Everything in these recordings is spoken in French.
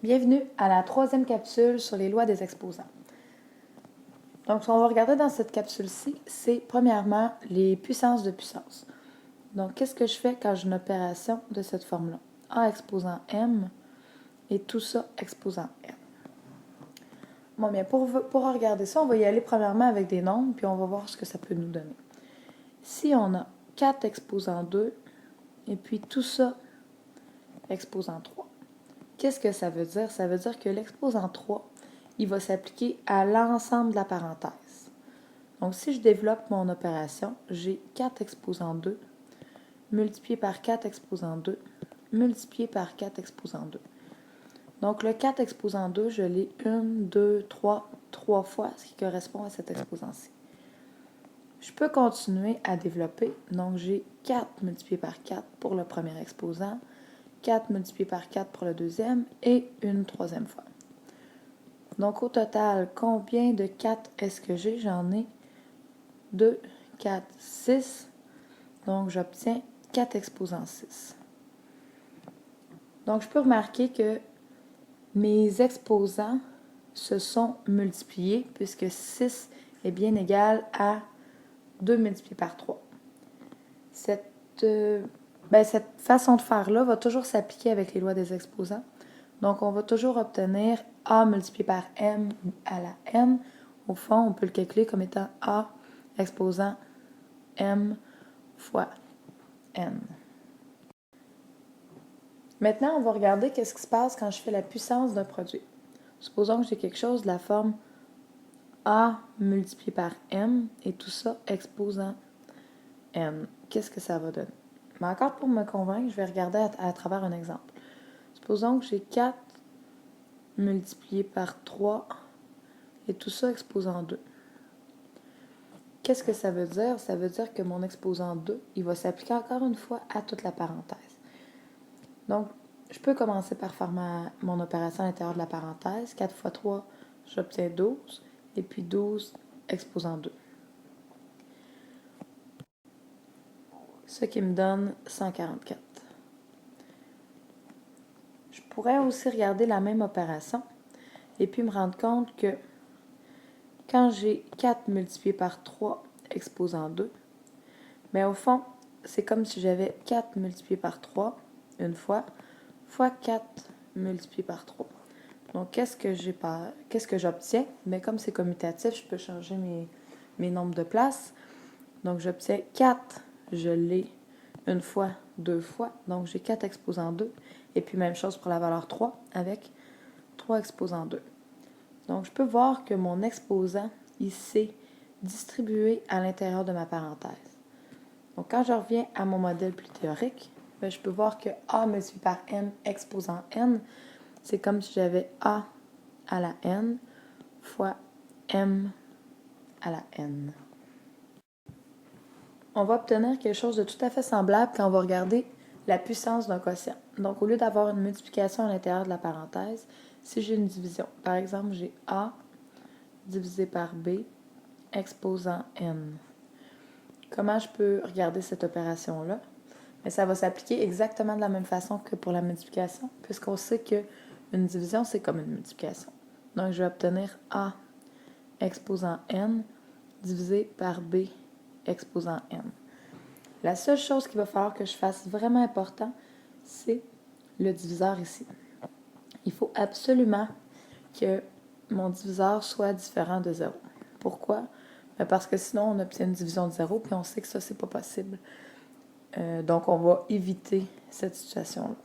Bienvenue à la troisième capsule sur les lois des exposants. Donc, ce qu'on va regarder dans cette capsule-ci, c'est premièrement les puissances de puissance. Donc, qu'est-ce que je fais quand j'ai une opération de cette forme-là? A exposant M et tout ça exposant M. Bon, bien, pour regarder ça, on va y aller premièrement avec des nombres, puis on va voir ce que ça peut nous donner. Si on a 4 exposant 2, et puis tout ça exposant 3. Qu'est-ce que ça veut dire? Ça veut dire que l'exposant 3, il va s'appliquer à l'ensemble de la parenthèse. Donc, si je développe mon opération, j'ai 4 exposant 2 multiplié par 4 exposant 2 multiplié par 4 exposant 2. Donc, le 4 exposant 2, je l'ai 1, 2, 3 fois, ce qui correspond à cet exposant-ci. Je peux continuer à développer. Donc, j'ai 4 multiplié par 4 pour le premier exposant, 4 multiplié par 4 pour le deuxième et une troisième fois. Donc, au total, combien de 4 est-ce que j'ai? J'en ai 2, 4, 6. Donc, j'obtiens 4 exposant 6. Donc, je peux remarquer que mes exposants se sont multipliés puisque 6 est bien égal à 2 multiplié par 3. Cette façon de faire-là va toujours s'appliquer avec les lois des exposants. Donc, on va toujours obtenir A multiplié par M à la N. Au fond, on peut le calculer comme étant A exposant M fois N. Maintenant, on va regarder qu'est-ce qui se passe quand je fais la puissance d'un produit. Supposons que j'ai quelque chose de la forme A multiplié par M et tout ça exposant N. Qu'est-ce que ça va donner? Mais encore pour me convaincre, je vais regarder à travers un exemple. Supposons que j'ai 4 multiplié par 3 et tout ça exposant 2. Qu'est-ce que ça veut dire? Ça veut dire que mon exposant 2, il va s'appliquer encore une fois à toute la parenthèse. Donc, je peux commencer par faire mon opération à l'intérieur de la parenthèse. 4 fois 3, j'obtiens 12. Et puis 12 exposant 2. Ce qui me donne 144. Je pourrais aussi regarder la même opération et puis me rendre compte que quand j'ai 4 multiplié par 3 exposant 2, mais au fond, c'est comme si j'avais 4 multiplié par 3 une fois, fois 4 multiplié par 3. Donc, qu'est-ce que j'obtiens? Mais comme c'est commutatif, je peux changer mes nombres de places. Donc, j'obtiens 4, je l'ai une fois, 2 fois. Donc, j'ai 4 exposant 2. Et puis, même chose pour la valeur 3 avec 3 exposant 2. Donc, je peux voir que mon exposant, il s'est distribué à l'intérieur de ma parenthèse. Donc, quand je reviens à mon modèle plus théorique, je peux voir que A multiplié par M exposant N, c'est comme si j'avais A à la N fois M à la N. On va obtenir quelque chose de tout à fait semblable quand on va regarder la puissance d'un quotient. Donc, au lieu d'avoir une multiplication à l'intérieur de la parenthèse, si j'ai une division, par exemple, j'ai A divisé par B exposant N. Comment je peux regarder cette opération-là? Mais ça va s'appliquer exactement de la même façon que pour la multiplication, puisqu'on sait qu'une division, c'est comme une multiplication. Donc, je vais obtenir A exposant N divisé par B exposant N. La seule chose qu'il va falloir que je fasse vraiment important, c'est le diviseur ici. Il faut absolument que mon diviseur soit différent de 0. Pourquoi? Parce que sinon, on obtient une division de 0, puis on sait que ça, c'est pas possible. Donc, on va éviter cette situation-là.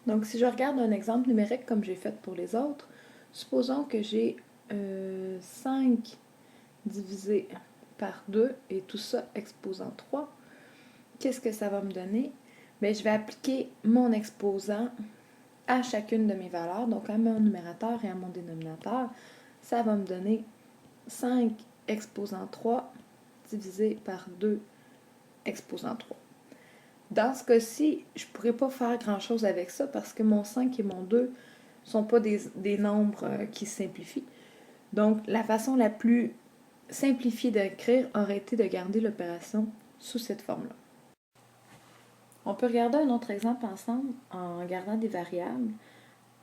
Donc, si je regarde un exemple numérique comme j'ai fait pour les autres, supposons que j'ai 5 divisé par 2 et tout ça exposant 3. Qu'est-ce que ça va me donner? Bien, je vais appliquer mon exposant à chacune de mes valeurs, donc à mon numérateur et à mon dénominateur. Ça va me donner 5 exposant 3 divisé par 2 exposant 3. Dans ce cas-ci, je ne pourrais pas faire grand-chose avec ça parce que mon 5 et mon 2 ne sont pas des nombres qui simplifient. Donc, la façon la plus simplifiée d'écrire aurait été de garder l'opération sous cette forme-là. On peut regarder un autre exemple ensemble en gardant des variables.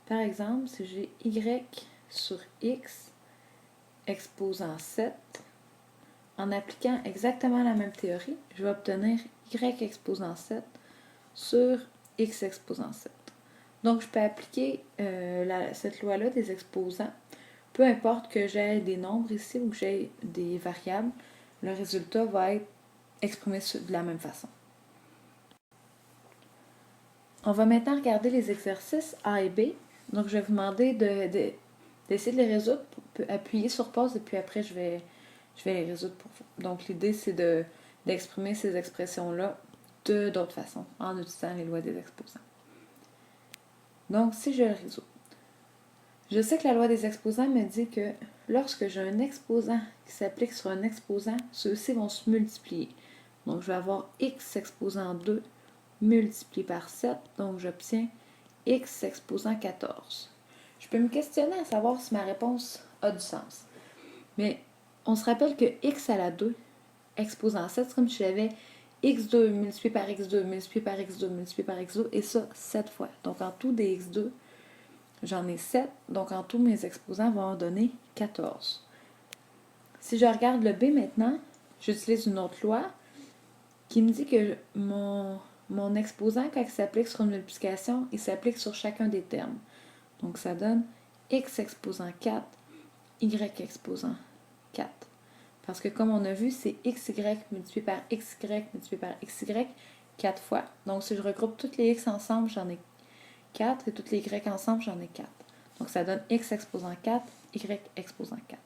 Par exemple, si j'ai y sur x exposant 7, en appliquant exactement la même théorie, je vais obtenir y exposant 7 sur x exposant 7. Donc, je peux appliquer cette loi-là des exposants. Peu importe que j'ai des nombres ici ou que j'ai des variables, le résultat va être exprimé de la même façon. On va maintenant regarder les exercices A et B. Donc, je vais vous demander d'essayer de les résoudre, appuyer sur pause et puis après, je vais les résoudre pour vous. Donc, l'idée, c'est d'exprimer ces expressions-là de d'autres façons, en utilisant les lois des exposants. Donc, si je le résous, je sais que la loi des exposants me dit que lorsque j'ai un exposant qui s'applique sur un exposant, ceux-ci vont se multiplier. Donc, je vais avoir x exposant 2 multiplié par 7, donc j'obtiens x exposant 14. Je peux me questionner à savoir si ma réponse a du sens. Mais on se rappelle que x à la 2 exposant 7, c'est comme si j'avais x2 multiplié par x2 multiplié par x2 multiplié par x2, et ça 7 fois. Donc en tout des x2, j'en ai 7, donc en tout mes exposants vont en donner 14. Si je regarde le b maintenant, j'utilise une autre loi qui me dit que mon exposant, quand il s'applique sur une multiplication, il s'applique sur chacun des termes. Donc ça donne x exposant 4, y exposant 4. Parce que comme on a vu, c'est xy multiplié par xy multiplié par xy 4 fois. Donc si je regroupe toutes les x ensemble, j'en ai 4 et toutes les y ensemble, j'en ai 4. Donc ça donne x exposant 4, y exposant 4.